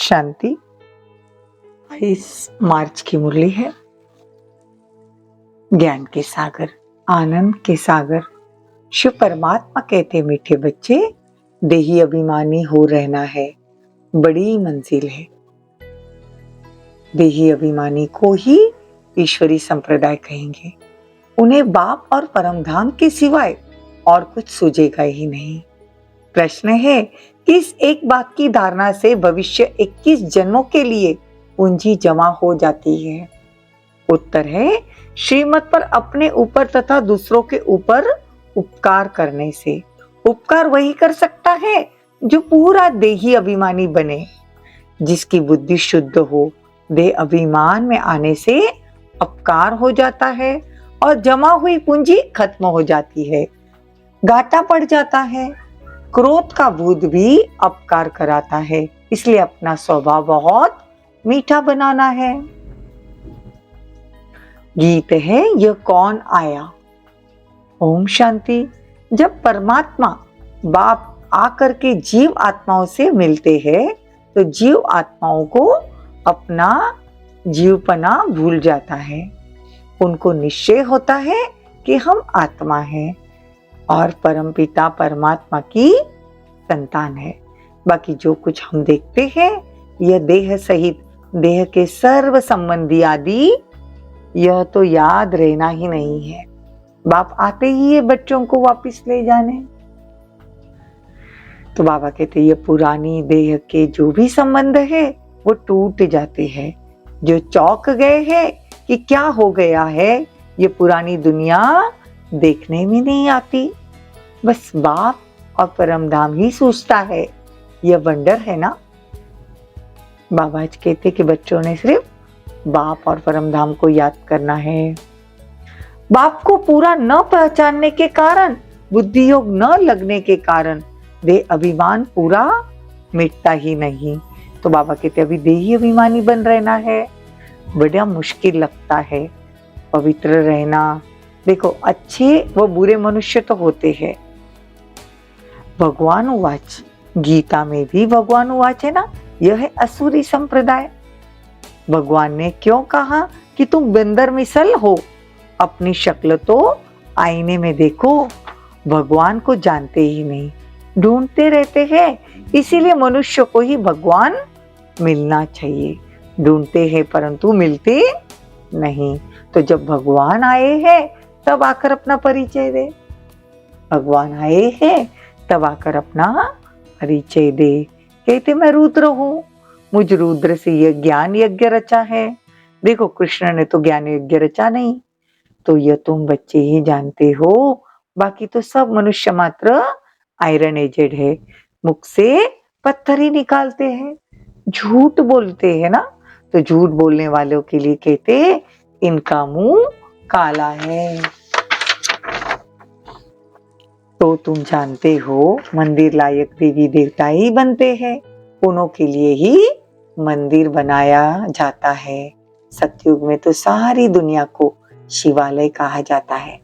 शांति। इस मार्च की मुरली है ज्ञान के सागर, आनंद के सागर। शिव परमात्मा कहते मीठे बच्चे, देही अभिमानी हो रहना है बड़ी मंजिल है। देही अभिमानी को ही ईश्वरी संप्रदाय कहेंगे। उन्हें बाप और परमधाम के सिवाय और कुछ सूझेगा ही नहीं। प्रश्न है, किस एक बात की धारणा से भविष्य 21 जन्मों के लिए पूंजी जमा हो जाती है? उत्तर है, श्रीमत पर अपने ऊपर तथा दूसरों के ऊपर उपकार करने से। उपकार वही कर सकता है जो पूरा देही अभिमानी बने। जिसकी बुद्धि शुद्ध हो, देह अभिमान में आने से अपकार हो जाता है और जमा हुई पूंजी खत्म हो जाती है, घाटा पड़ जाता है। क्रोध का भूत भी अपकार कराता है, इसलिए अपना स्वभाव बहुत मीठा बनाना है। गीत है, यह कौन आया। ओम शांति। जब परमात्मा बाप आकर के जीव आत्माओं से मिलते हैं तो जीव आत्माओं को अपना जीवपना भूल जाता है। उनको निश्चय होता है कि हम आत्मा हैं और परमपिता परमात्मा की संतान है। बाकी जो कुछ हम देखते हैं यह देह सहित देह के सर्व संबंधी आदि, यह तो याद रहना ही नहीं है। बाप आते ही ये बच्चों को वापस ले जाने। तो बाबा कहते ये पुरानी देह के जो भी संबंध है वो टूट जाते हैं। जो चौंक गए हैं कि क्या हो गया है, ये पुरानी दुनिया देखने में नहीं आती। बस बाप और परमधाम ही सोचता है। यह वंडर है ना। बाबा आज कहते कि बच्चों ने सिर्फ बाप और परमधाम को याद करना है। बाप को पूरा न पहचानने के कारण, बुद्धि योग न लगने के कारण देह अभिमान पूरा मिटता ही नहीं। तो बाबा कहते अभी देही अभिमानी बन रहना है, बड़ा मुश्किल लगता है। पवित्र रहना, देखो अच्छे व बुरे मनुष्य तो होते हैं। भगवान उवाच, गीता में भी भगवान उवाच है ना, यह है असुरी संप्रदाय। भगवान ने क्यों कहा कि तुम बंदर मिसल हो, अपनी शक्ल तो आईने में देखो। भगवान को जानते ही नहीं, ढूंढते रहते हैं। इसीलिए मनुष्य को ही भगवान मिलना चाहिए। ढूंढते हैं परंतु मिलते नहीं। तो जब भगवान आए हैं तब आकर अपना परिचय दे। भगवान आए हैं तब आकर अपना परिचय दे। कहते मैं रुद्र हूं, मुझ रुद्र से यह ज्ञान यज्ञ रचा है। देखो कृष्ण ने तो ज्ञान यज्ञ रचा नहीं, तो यह तुम बच्चे ही जानते हो। बाकी तो सब मनुष्य मात्र आयरन एजेड है, मुख से पत्थर ही निकालते हैं, झूठ बोलते हैं ना। तो झूठ बोलने वालों के लिए कहते इनका मुंह काला है। तो तुम जानते हो मंदिर लायक देवी देवता ही बनते हैं, उन्हों के लिए ही मंदिर बनाया जाता है। सतयुग में तो सारी दुनिया को शिवालय कहा जाता है।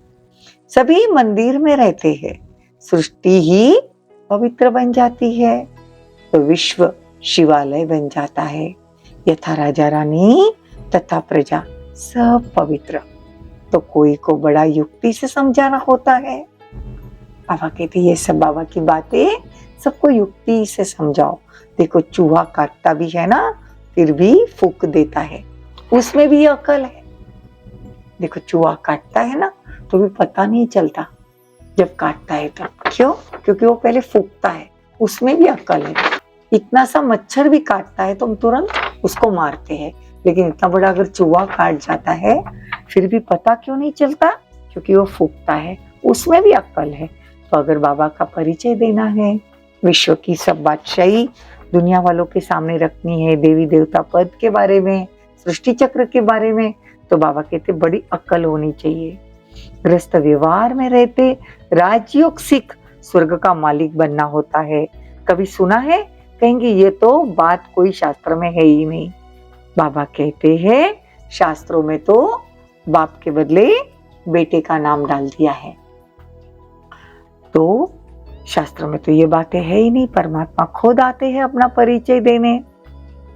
सभी मंदिर में रहते हैं, सृष्टि ही पवित्र बन जाती है तो विश्व शिवालय बन जाता है। यथा राजा रानी तथा प्रजा सब पवित्र। तो कोई को बड़ा युक्ति से समझाना होता है। बाबा कहते ये सब बाबा की बातें सबको युक्ति से समझाओ। देखो चूहा काटता भी है ना, फिर भी फूंक देता है, उसमें भी अकल है। देखो चूहा काटता है ना तो भी पता नहीं चलता जब काटता है तो। क्यों? क्योंकि वो पहले फूंकता है, उसमें भी अकल है। इतना सा मच्छर भी काटता है तो हम तुरंत उसको मारते हैं, लेकिन इतना बड़ा अगर चूहा काट जाता है फिर भी पता क्यों नहीं चलता? क्योंकि वो फूंकता है, उसमें भी अक्ल है। तो अगर बाबा का परिचय देना है, विश्व की सब बादशाही दुनिया वालों के सामने रखनी है, देवी देवता पद के बारे में, सृष्टि चक्र के बारे में, तो बाबा कहते बड़ी अक्ल होनी चाहिए। गृहस्थ व्यवहार में रहते राजयोग सीख स्वर्ग का मालिक बनना होता है। कभी सुना है? कहेंगे ये तो बात कोई शास्त्र में है ही नहीं। बाबा कहते हैं शास्त्रों में तो बाप के बदले बेटे का नाम डाल दिया है। तो शास्त्र में तो ये बातें है ही नहीं। परमात्मा खुद आते हैं अपना परिचय देने।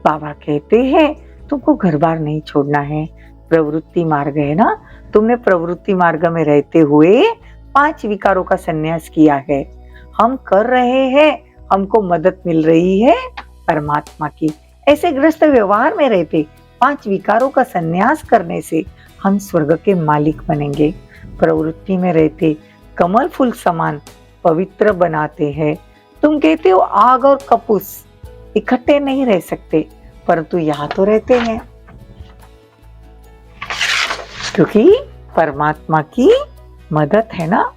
बाबा कहते हैं तुमको घर बार नहीं छोड़ना है, प्रवृत्ति मार्ग है ना, तुमने प्रवृत्ति मार्ग में रहते हुए 5 विकारों का संन्यास किया है। हम कर रहे हैं, हमको मदद मिल रही है परमात्मा की। ऐसे ग्रस्त व्यवहार में रहते 5 विकारों का संन्यास करने से हम स्वर्ग के मालिक बनेंगे। प्रवृत्ति में रहते कमल फूल समान पवित्र बनाते हैं। तुम कहते हो आग और कपूस इकट्ठे नहीं रह सकते, परंतु यहाँ तो रहते हैं, क्योंकि परमात्मा की मदद है ना।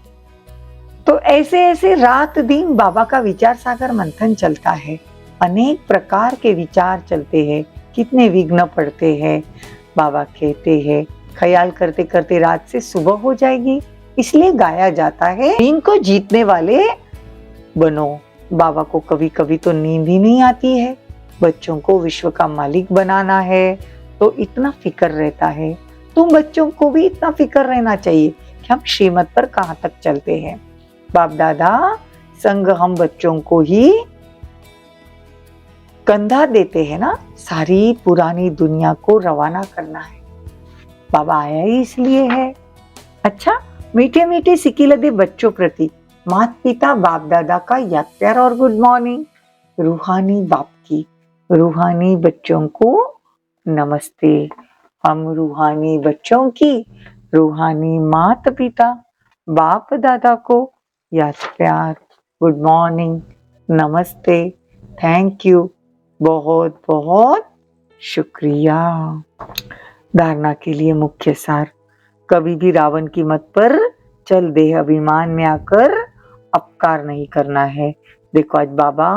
तो ऐसे ऐसे रात दिन बाबा का विचार सागर मंथन चलता है। अनेक प्रकार के विचार चलते हैं, कितने विघ्न पड़ते हैं। बाबा कहते हैं ख्याल करते करते रात से सुबह हो जाएगी, इसलिए गाया जाता है नींद को जीतने वाले बनो। बाबा को कभी कभी तो नींद ही नहीं आती है। बच्चों को विश्व का मालिक बनाना है तो इतना फिक्र रहता है। तुम बच्चों को भी इतना फिक्र रहना चाहिए कि हम श्रीमत पर कहाँ तक चलते हैं। बाप दादा संग हम बच्चों को ही कंधा देते हैं ना, सारी पुरानी दुनिया को रवाना करना है। बाबा आया ही इसलिए है। अच्छा, मीठे मीठे सिकिलदे बच्चों प्रति माता पिता बाप दादा का याद प्यार और गुड मॉर्निंग। रूहानी बाप की रूहानी बच्चों को नमस्ते। हम रूहानी बच्चों की रूहानी माता पिता बाप दादा को याद प्यार, गुड मॉर्निंग, नमस्ते, थैंक यू, बहुत बहुत शुक्रिया। धारणा के लिए मुख्य सार, कभी भी रावण की मत पर चल देह अभिमान में आकर अपकार नहीं करना है। देखो आज बाबा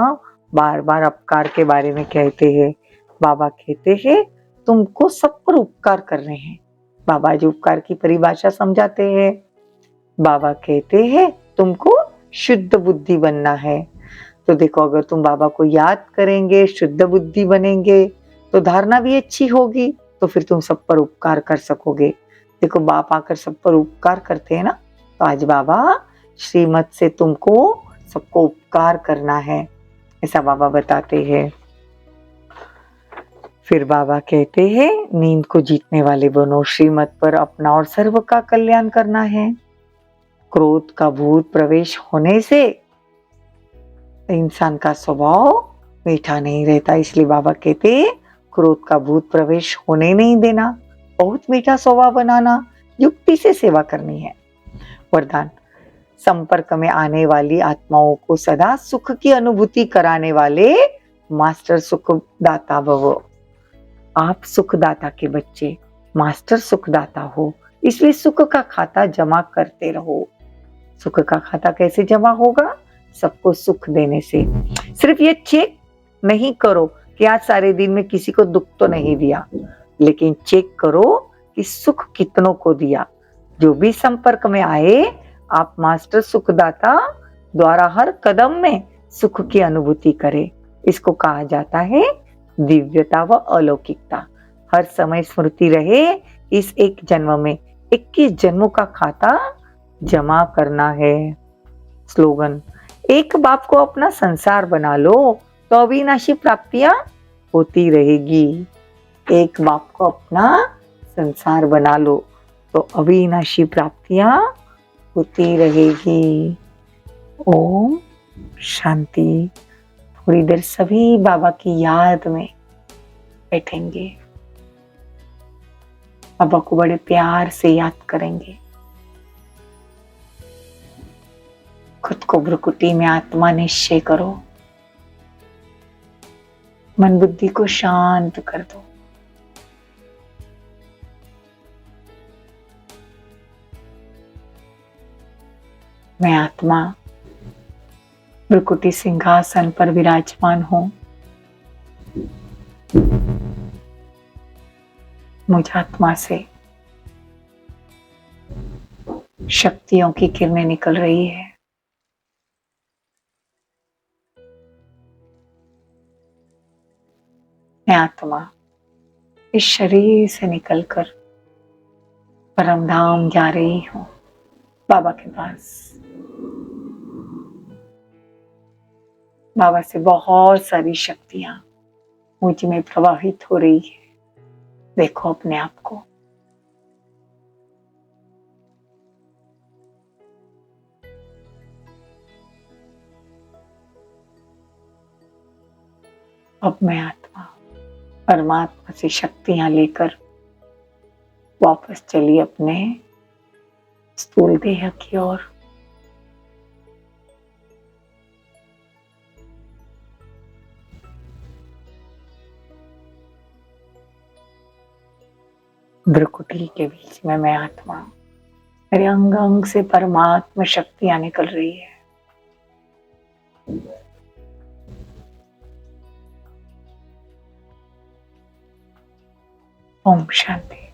बार बार अपकार के बारे में कहते हैं। बाबा कहते हैं तुमको सब पर उपकार कर रहे हैं। बाबा जी उपकार की परिभाषा समझाते हैं। बाबा कहते हैं तुमको शुद्ध बुद्धि बनना है। तो देखो अगर तुम बाबा को याद करेंगे, शुद्ध बुद्धि बनेंगे, तो धारणा भी अच्छी होगी, तो फिर तुम सब पर उपकार कर सकोगे। देखो बाप आकर सब पर उपकार करते हैं ना, तो आज बाबा श्रीमत से तुमको सबको उपकार करना है, ऐसा बाबा बताते हैं। फिर बाबा कहते हैं नींद को जीतने वाले बनो, श्रीमत पर अपना और सर्व का कल्याण करना है। क्रोध का भूत प्रवेश होने से इंसान का स्वभाव मीठा नहीं रहता, इसलिए बाबा कहते क्रोध का भूत प्रवेश होने नहीं देना, बहुत मीठा स्वभाव बनाना, युक्ति से सेवा करनी है। वरदान, संपर्क में आने वाली आत्माओं को सदा सुख की अनुभूति कराने वाले मास्टर सुखदाता भव। आप सुखदाता के बच्चे मास्टर सुखदाता हो, इसलिए सुख का खाता जमा करते रहो। सुख का खाता कैसे जमा होगा? सबको सुख देने से। सिर्फ ये चेक नहीं करो कि आज सारे दिन में किसी को दुख तो नहीं दिया, लेकिन चेक करो कि सुख कितनों को दिया। जो भी संपर्क में आए, आप मास्टर सुखदाता द्वारा हर कदम में सुख की अनुभूति करें। इसको कहा जाता है दिव्यता व अलौकिकता। हर समय स्मृति रहे, इस एक जन्म में 21 जन्मों का खाता जमा करना है। स्लोगन, एक बाप को अपना संसार बना लो तो अविनाशी प्राप्तियां होती रहेगी। एक बाप को अपना संसार बना लो तो अविनाशी प्राप्तियां होती रहेगी। ओम शांति। थोड़ी देर सभी बाबा की याद में बैठेंगे, बाबा को बड़े प्यार से याद करेंगे। खुद को भ्रुकुटी में आत्मा निश्चय करो, मन बुद्धि को शांत कर दो। मैं आत्मा भ्रुकुटी सिंहासन पर विराजमान हूं। मुझ आत्मा से शक्तियों की किरणें निकल रही है। मैं आत्मा इस शरीर से निकलकर परम धाम जा रही हूं, बाबा के पास। बाबा से बहुत सारी शक्तियां मुझ में प्रवाहित हो रही है। देखो अपने आप को। अब मैं आत्मा परमात्मा से शक्तियां लेकर वापस चली अपने स्थूल देह की ओर। भ्रुकुटी के बीच में मैं आत्मा, मेरे अंग अंग से परमात्मा शक्तियां निकल रही है। ओम शांति।